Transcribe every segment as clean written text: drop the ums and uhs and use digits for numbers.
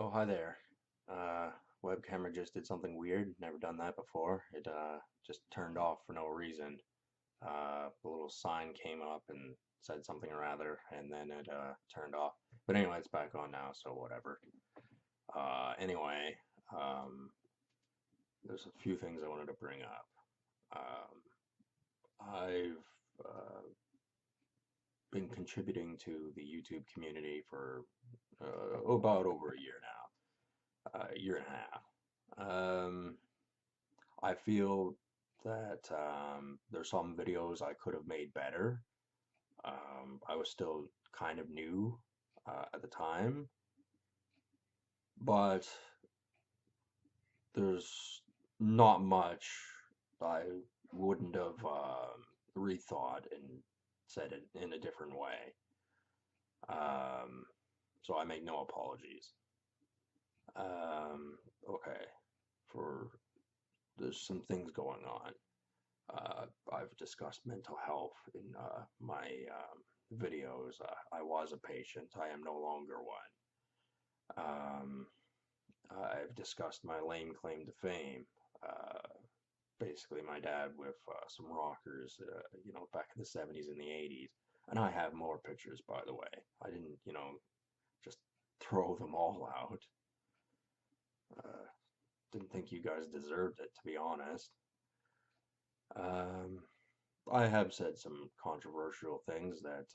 Oh, hi there. Uh, Web camera just did something weird. Never done that before. It just turned off for no reason. The little sign came up and said something or other, and then it turned off. But anyway, it's back on now, so whatever. Anyway, um, there's a few things I wanted to bring up. I've been contributing to the YouTube community for about over a year now, a year and a half. I feel that there's some videos I could have made better. I was still kind of new at the time, but there's not much I wouldn't have rethought and said it in a different way. Um, so I make no apologies. Um, okay, for there's some things going on. I've discussed mental health in my videos. I was a patient. I am no longer one. Um, I've discussed my lame claim to fame. Uh, Basically, my dad with some rockers, back in the 70s and the 80s. And I have more pictures, by the way. I didn't, just throw them all out. Uh, didn't think you guys deserved it, to be honest. Um, I have said some controversial things that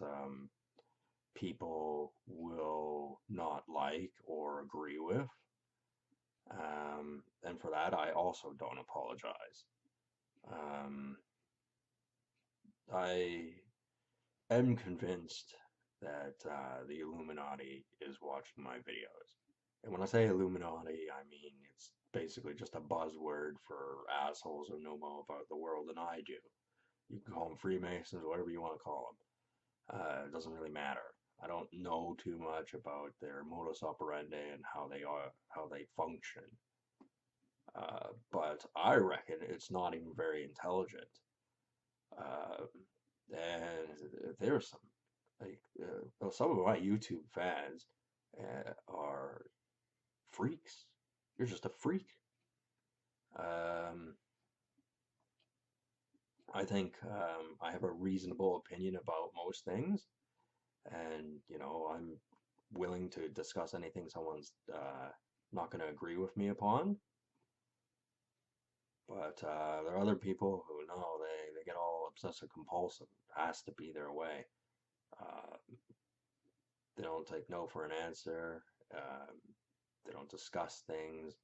people will not like or agree with. And for that, I also don't apologize. Um, I am convinced that the Illuminati is watching my videos. And when I say Illuminati, I mean it's basically just a buzzword for assholes who know more about the world than I do. You can call them Freemasons, whatever you want to call them. It doesn't really matter. I don't know too much about their modus operandi and how they function. But I reckon it's not even very intelligent. Uh, and there's some well, some of my YouTube fans are freaks. You're just a freak. Um, I think I have a reasonable opinion about most things, and I'm willing to discuss anything someone's not going to agree with me upon. But there are other people who know they get all obsessive compulsive. It has to be their way. Uh, they don't take no for an answer. They don't discuss things,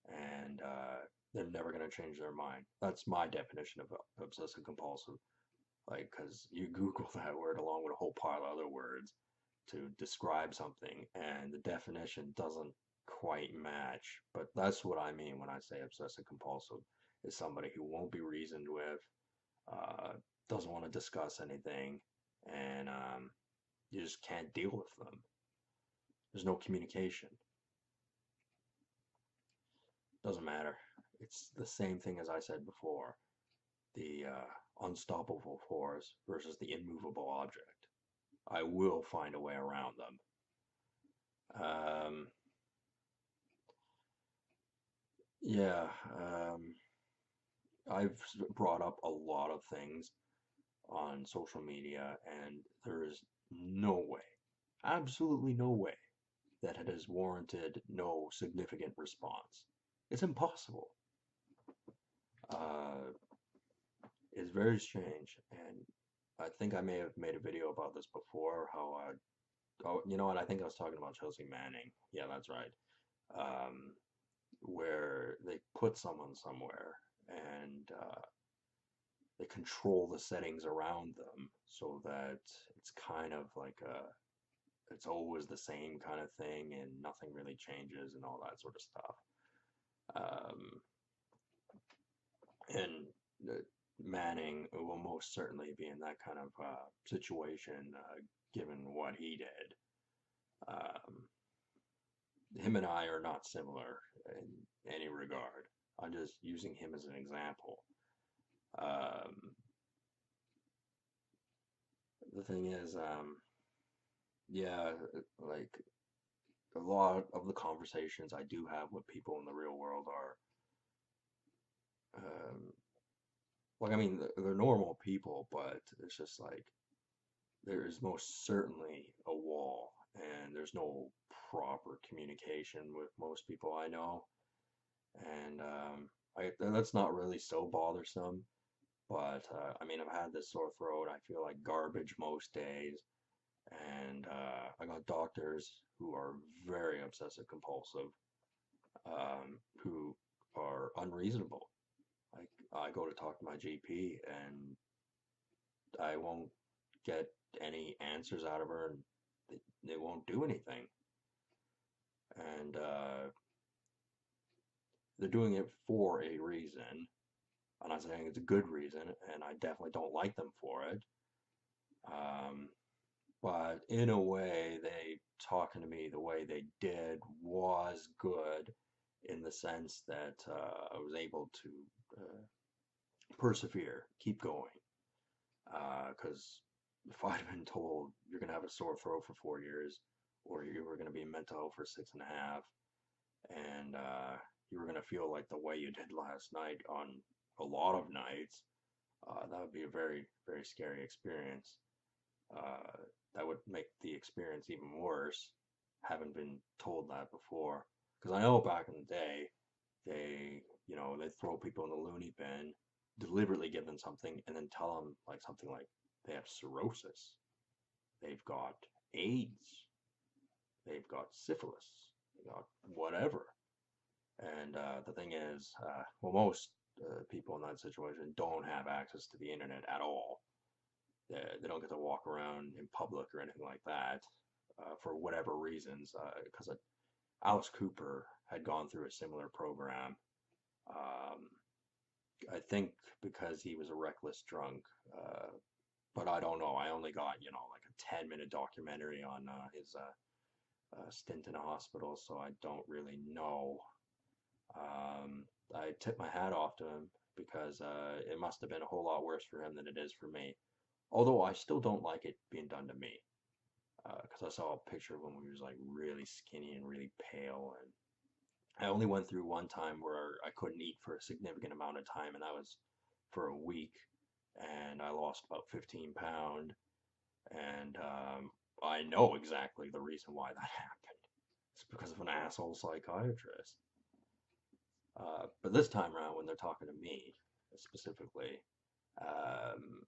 and they're never going to change their mind. That's my definition of obsessive compulsive. Like, because you Google that word along with a whole pile of other words to describe something, and the definition doesn't quite match. But that's what I mean when I say obsessive compulsive is somebody who won't be reasoned with, uh, doesn't want to discuss anything, and you just can't deal with them. There's no communication. Doesn't matter. It's the same thing as I said before. The unstoppable force versus the immovable object. I will find a way around them. Um, yeah, I've brought up a lot of things on social media, and there is no way, absolutely no way, that it has warranted no significant response. It's impossible. Uh, it's very strange, and I think I may have made a video about this before. How oh, you know what? I think I was talking about Chelsea Manning. Yeah, that's right. Um, where they put someone somewhere and they control the settings around them so that it's kind of like it's always the same kind of thing and nothing really changes and all that sort of stuff. Um, and Manning will most certainly be in that kind of situation given what he did. Um, him and I are not similar in any regard. I'm just using him as an example. Um, the thing is, yeah, like a lot of the conversations I do have with people in the real world are, um, like, I mean, they're normal people, but it's just like there is most certainly a wall, and there's no proper communication with most people I know. And that's not really so bothersome. But I mean, I've had this sore throat. I feel like garbage most days, and I got doctors who are very obsessive compulsive, who are unreasonable. Like I go to talk to my GP, and I won't get any answers out of her, and they won't do anything. And they're doing it for a reason. I'm not saying it's a good reason, and I definitely don't like them for it. Um, but in a way, they talking to me the way they did was good in the sense that I was able to persevere, keep going. Because if I'd been told you're going to have a sore throat for 4 years, or you were going to be in mental health for 6.5, and you were going to feel like the way you did last night on a lot of nights, that would be a very, very scary experience. Uh, that would make the experience even worse, having been told that before. Because I know back in the day, they throw people in the loony bin, deliberately give them something, and then tell them like something like they have cirrhosis, they've got AIDS, they've got syphilis, they got whatever. And the thing is, well, most people in that situation don't have access to the internet at all. They don't get to walk around in public or anything like that for whatever reasons. Because Alice Cooper had gone through a similar program. Um, I think because he was a reckless drunk. But I don't know. I only got, like a 10-minute documentary on his stint in a hospital, so I don't really know. I tip my hat off to him because it must have been a whole lot worse for him than it is for me. Although I still don't like it being done to me. Because I saw a picture of him when he was like really skinny and really pale, and I only went through one time where I couldn't eat for a significant amount of time, and that was for a week, and I lost about 15 pounds, and I know exactly the reason why that happened. It's because of an asshole psychiatrist. But this time around, when they're talking to me specifically, um,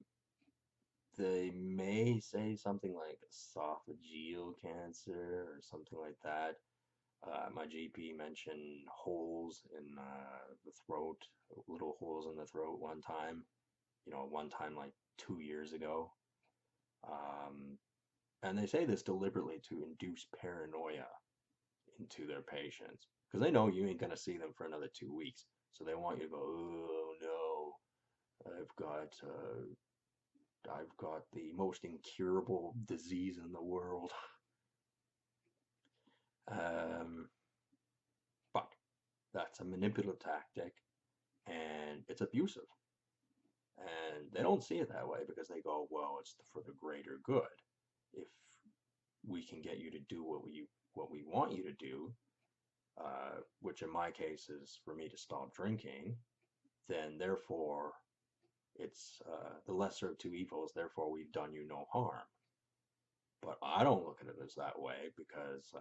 they may say something like esophageal cancer or something like that. My GP mentioned holes in the throat, little holes in the throat one time, one time like 2 years ago. Um, and they say this deliberately to induce paranoia into their patients because they know you ain't going to see them for another 2 weeks. So they want you to go, oh no, I've got the most incurable disease in the world. Um, but that's a manipulative tactic, and it's abusive. And they don't see it that way because they go, well, it's for the greater good. If we can get you to do what we want you to do, which in my case is for me to stop drinking, then therefore it's the lesser of two evils. Therefore, we've done you no harm. But I don't look at it as that way because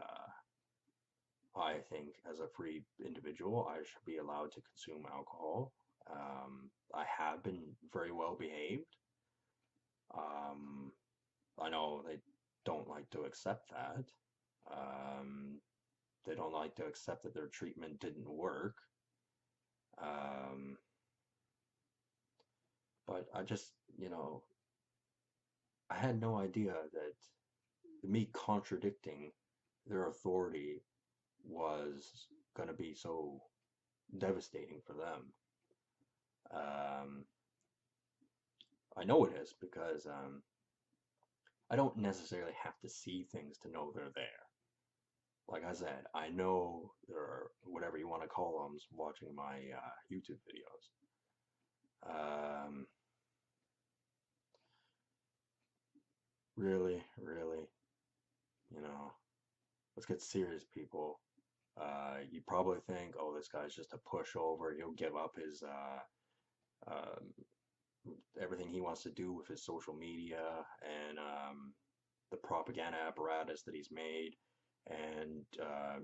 I think as a free individual, I should be allowed to consume alcohol. I have been very well behaved. Um, I know they don't like to accept that. Um, they don't like to accept that their treatment didn't work. Um, but I just, I had no idea that me contradicting their authority was going to be so devastating for them. Um, I know it is because I don't necessarily have to see things to know they're there. Like I said, I know there are whatever you want to call them watching my YouTube videos. Um, really, really, you know, let's get serious, people. You probably think, oh, this guy's just a pushover. He'll give up his um, everything he wants to do with his social media and the propaganda apparatus that he's made, and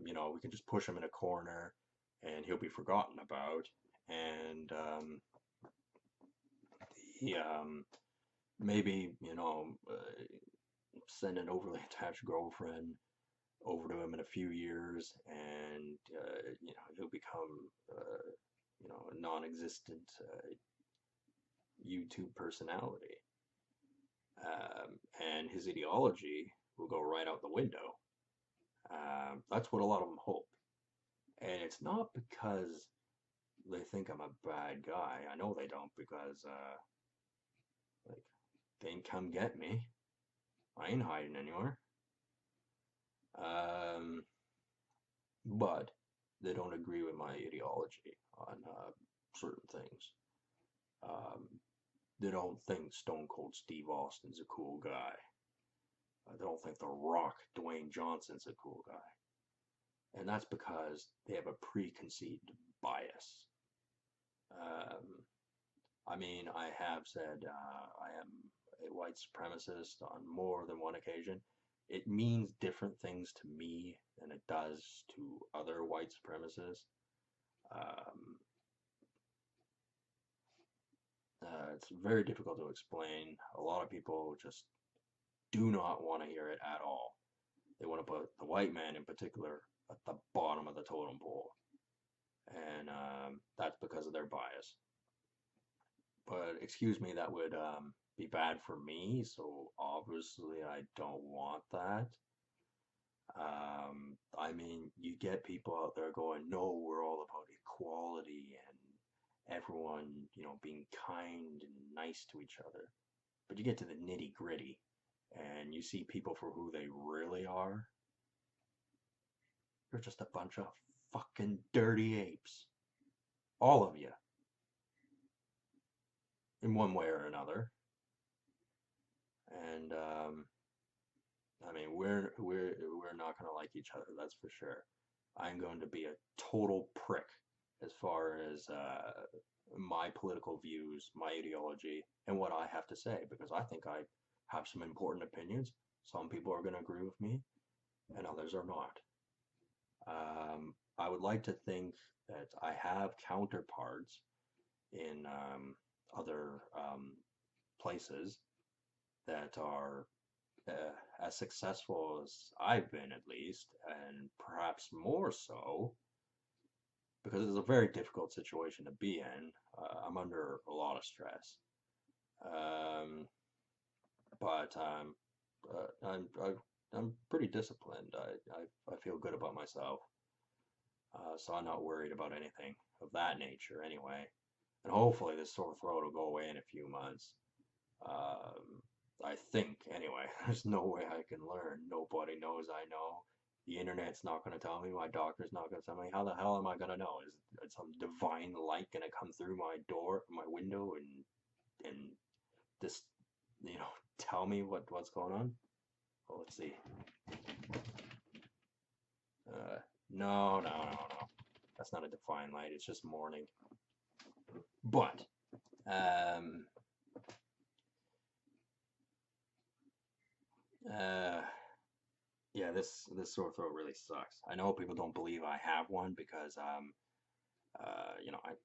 we can just push him in a corner, and he'll be forgotten about, and he maybe send an overly attached girlfriend over to him in a few years, and he'll become a non-existent YouTube personality, and his ideology will go right out the window. That's what a lot of them hope, and it's not because they think I'm a bad guy. I know they don't, because like they ain't come get me. I ain't hiding anywhere. Um, but they don't agree with my ideology on certain things. Um, they don't think Stone Cold Steve Austin's a cool guy. They don't think The Rock, Dwayne Johnson's a cool guy. And that's because they have a preconceived bias. Um, I mean, I have said I am a white supremacist on more than one occasion. It means different things to me than it does to other white supremacists. Um, it's very difficult to explain. A lot of people just do not want to hear it at all. They want to put the white man in particular at the bottom of the totem pole. And that's because of their bias. But excuse me, that would be bad for me, so obviously I don't want that. I mean, you get people out there going, no, we're all about equality and everyone, being kind and nice to each other. But you get to the nitty gritty and you see people for who they really are. You're just a bunch of fucking dirty apes. All of you, in one way or another. And I mean, we're not gonna like each other. That's for sure. I'm going to be a total prick as far as my political views, my ideology, and what I have to say, because I think I have some important opinions. Some people are going to agree with me, and others are not. I would like to think that I have counterparts in other places that are as successful as I've been, at least, and perhaps more so, because it's a very difficult situation to be in. I'm under a lot of stress, um, but I'm pretty disciplined. I feel good about myself, so I'm not worried about anything of that nature anyway. And hopefully this sore throat will go away in a few months. Um, I think, anyway. There's no way I can learn. Nobody knows I know. The internet's not going to tell me. My doctor's not going to tell me. How the hell am I going to know? Is some divine light going to come through my door, my window, and just, tell me what's going on? Well, let's see. No, no, no, no. That's not a divine light. It's just morning. But, um, uh, yeah, this sore throat really sucks. I know people don't believe I have one because I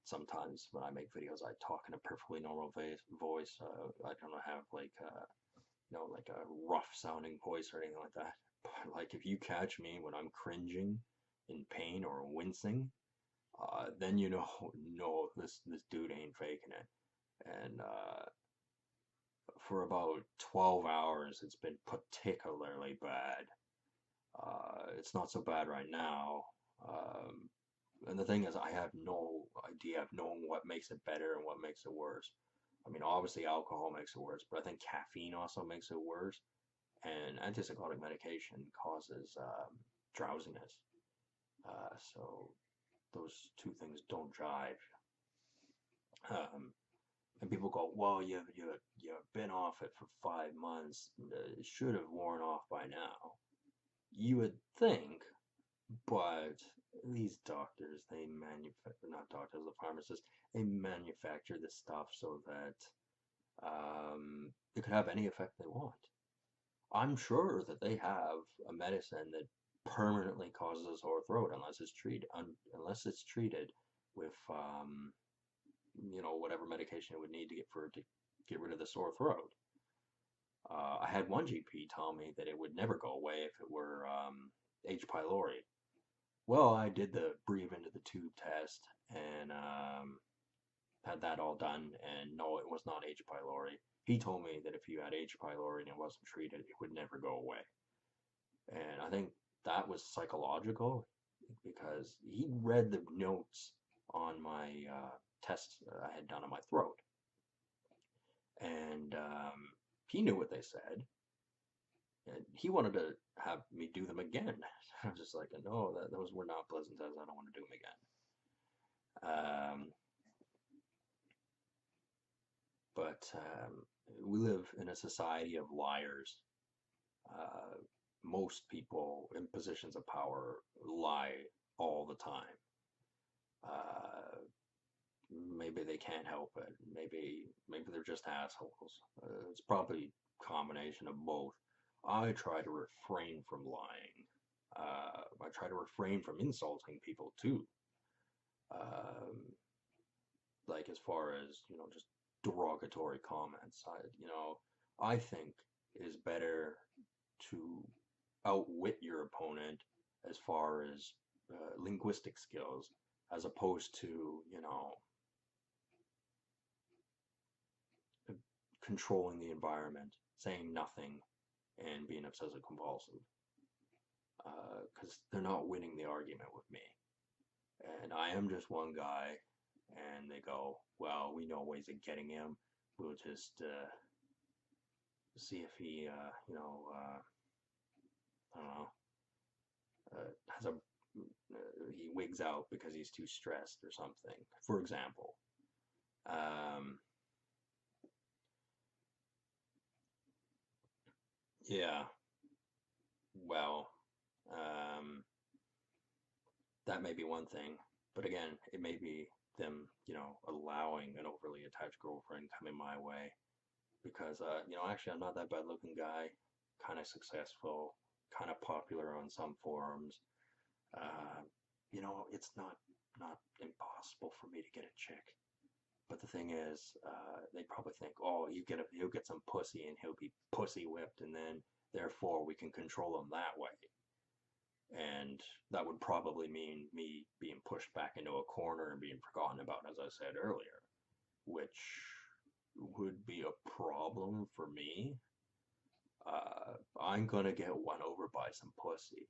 sometimes when I make videos I talk in a perfectly normal voice. I don't have like a rough sounding voice or anything like that. But like if you catch me when I'm cringing in pain or wincing, then no, this dude ain't faking it. And for about 12 hours, it's been particularly bad. It's not so bad right now. Um, and the thing is, I have no idea of knowing what makes it better and what makes it worse. I mean, obviously alcohol makes it worse, but I think caffeine also makes it worse. And antipsychotic medication causes drowsiness. So those two things don't jive. Um, and people go, well, you've been off it for 5 months. It should have worn off by now. You would think, but these doctors, they manufacture, not doctors, the pharmacists, they manufacture this stuff so that it could have any effect they want. I'm sure that they have a medicine that permanently causes a sore throat unless it's treated with whatever medication it would need to get rid of the sore throat. I had one GP tell me that it would never go away if it were H. pylori. Well, I did the breathe into the tube test and had that all done, and no, it was not H. pylori. He told me that if you had H. pylori and it wasn't treated, it would never go away. And I think that was psychological because he read the notes on my tests I had done on my throat, and he knew what they said, and he wanted to have me do them again. I was just like, no, those were not pleasant tests. I don't want to do them again. But we live in a society of liars. Uh, Most people in positions of power lie all the time. Uh, Maybe they can't help it. Maybe they're just assholes. It's probably a combination of both. I try to refrain from lying. I try to refrain from insulting people too. Um, like as far as just derogatory comments. I think it is better to outwit your opponent as far as linguistic skills, as opposed to controlling the environment, saying nothing, and being obsessive compulsive. Because they're not winning the argument with me, and I am just one guy. And they go, well, we know ways of getting him. We'll just see if he, I don't know, has a he wigs out because he's too stressed or something. For example, um, yeah, well, um, that may be one thing, but again, it may be them, allowing an overly attached girlfriend coming my way because, actually, I'm not that bad looking guy, kind of successful, kind of popular on some forums. Uh, it's not impossible for me to get a chick. But the thing is, they probably think, oh, he'll get some pussy and he'll be pussy whipped, and then therefore we can control him that way. And that would probably mean me being pushed back into a corner and being forgotten about, as I said earlier, which would be a problem for me. I'm gonna get won over by some pussy.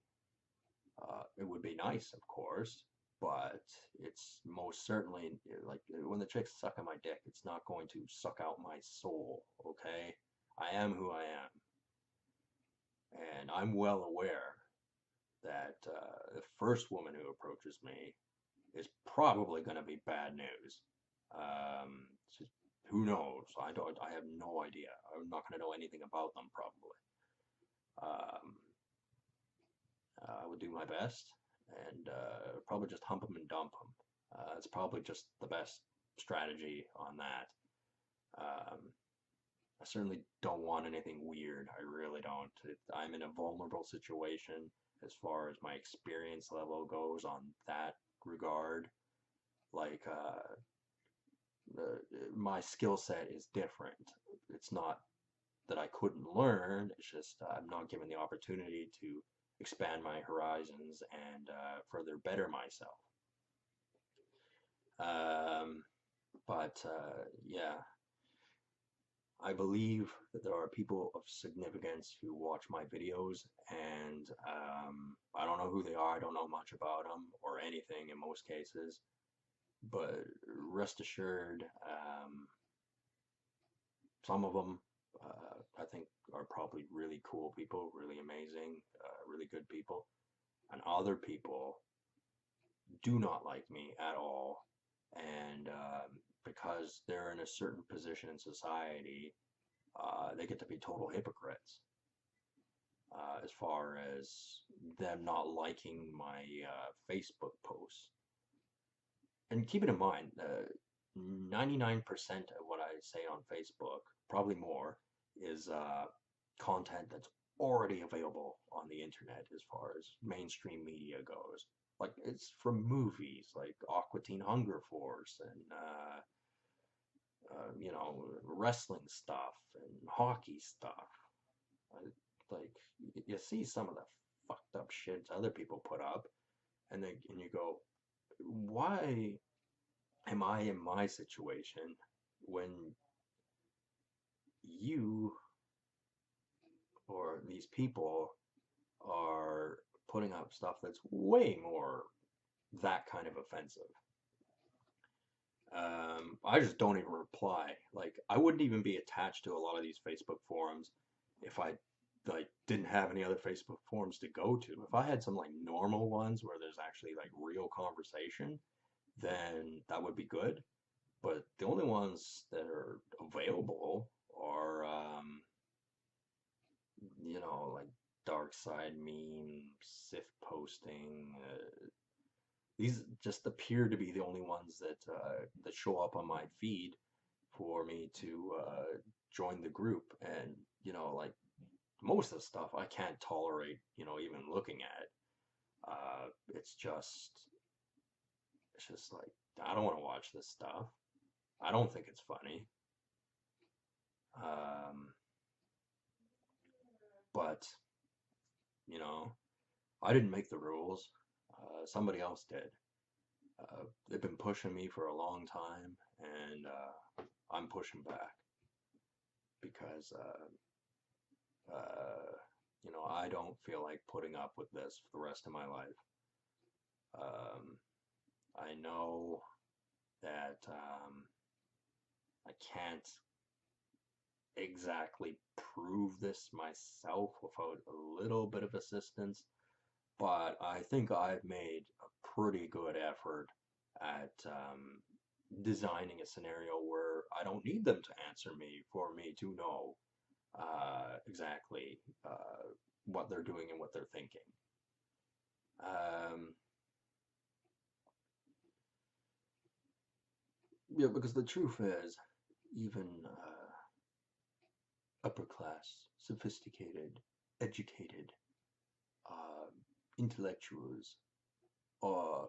It would be nice, of course, but it's most certainly like when the chick's sucking my dick, it's not going to suck out my soul, okay? I am who I am. And I'm well aware that the first woman who approaches me is probably going to be bad news. Just, who knows? I have no idea. I'm not going to know anything about them, probably. Um, I would do my best and probably just hump them and dump them. It's probably just the best strategy on that. Um, I certainly don't want anything weird. I really don't. I'm in a vulnerable situation as far as my experience level goes on that regard. Like, my skill set is different. It's not that I couldn't learn, it's just I'm not given the opportunity to expand my horizons and further better myself. Um, but yeah, I believe that there are people of significance who watch my videos, and I don't know who they are, I don't know much about them or anything in most cases, but rest assured, some of them I think are probably really cool people, really amazing, really good people, and other people do not like me at all, and because they're in a certain position in society, they get to be total hypocrites. as far as them not liking my Facebook posts. And keep it in mind, 99% of what I say on Facebook, probably more, is content that's already available on the internet as far as mainstream media goes. Like, it's from movies like Aqua Teen Hunger Force and wrestling stuff and hockey stuff. I, like, you see some of the fucked up shit other people put up, and you go, why am I in my situation when you or these people are putting up stuff that's way more that kind of offensive? I just don't even reply. Like, I wouldn't even be attached to a lot of these Facebook forums if I like didn't have any other Facebook forums to go to. If I had some like normal ones where there's actually like real conversation, then that would be good. But the only ones that are available are, like dark side memes, Sif posting. These just appear to be the only ones that show up on my feed for me to join the group. And like most of the stuff I can't tolerate, even looking at. It's just like I don't want to watch this stuff. I don't think it's funny. Um, but I didn't make the rules. Somebody else did. They've been pushing me for a long time, and I'm pushing back because I don't feel like putting up with this for the rest of my life. Um, I know that I can't exactly prove this myself without a little bit of assistance, but I think I've made a pretty good effort at designing a scenario where I don't need them to answer me for me to know exactly what they're doing and what they're thinking. Um, yeah, because the truth is, even upper class, sophisticated, educated uh, intellectuals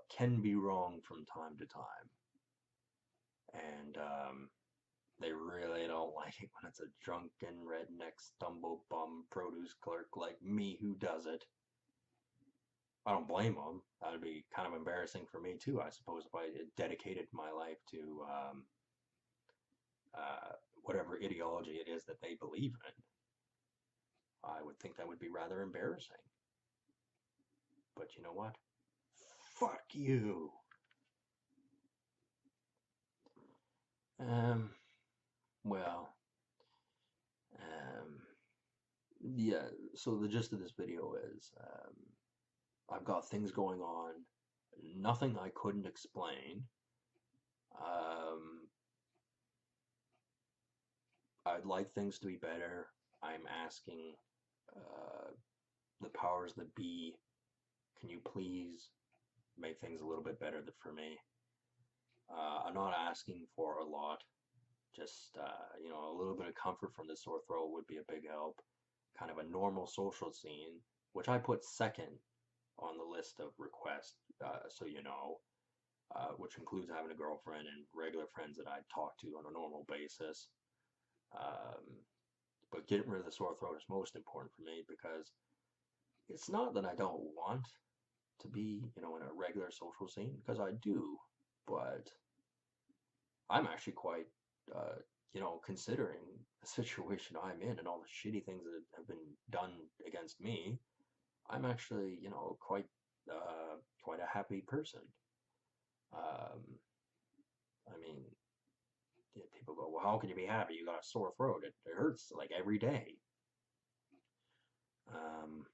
can be wrong from time to time. And they really don't like it when it's a drunken redneck stumble bum produce clerk like me who does it. I don't blame them. That'd be kind of embarrassing for me too, I suppose, if I dedicated my life to whatever ideology it is that they believe in. I would think that would be rather embarrassing. But you know what? Fuck you. Um, well, um, yeah, so the gist of this video is I've got things going on, nothing I couldn't explain. Um, I'd like things to be better. I'm asking uh, the powers that be, can you please make things a little bit better for me? I'm not asking for a lot. Just, a little bit of comfort from the sore throat would be a big help. Kind of a normal social scene, which I put second on the list of requests, so which includes having a girlfriend and regular friends that I talk to on a normal basis. Um, but getting rid of the sore throat is most important for me because it's not that I don't want to be, in a regular social scene, because I do, but I'm actually quite, considering the situation I'm in and all the shitty things that have been done against me, I'm actually, quite a happy person. Um, I mean, yeah, people go, well, how can you be happy? You got a sore throat. It hurts like every day. Um,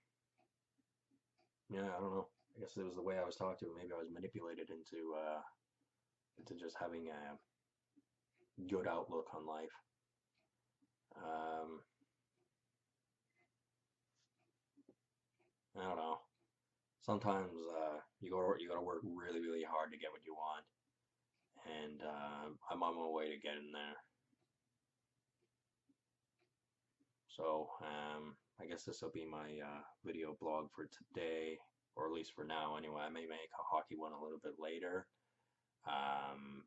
yeah, I don't know. I guess it was the way I was talked to. Maybe I was manipulated into just having a good outlook on life. Um, I don't know. Sometimes you gotta work really really hard to get what you want, and I'm on my way to getting there. So I guess this will be my video blog for today, or at least for now anyway. I may make a hockey one a little bit later, um,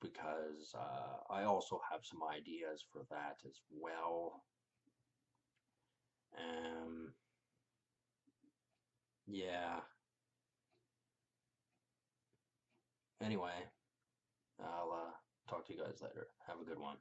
because I also have some ideas for that as well. Um, yeah. Anyway, I'll talk to you guys later. Have a good one.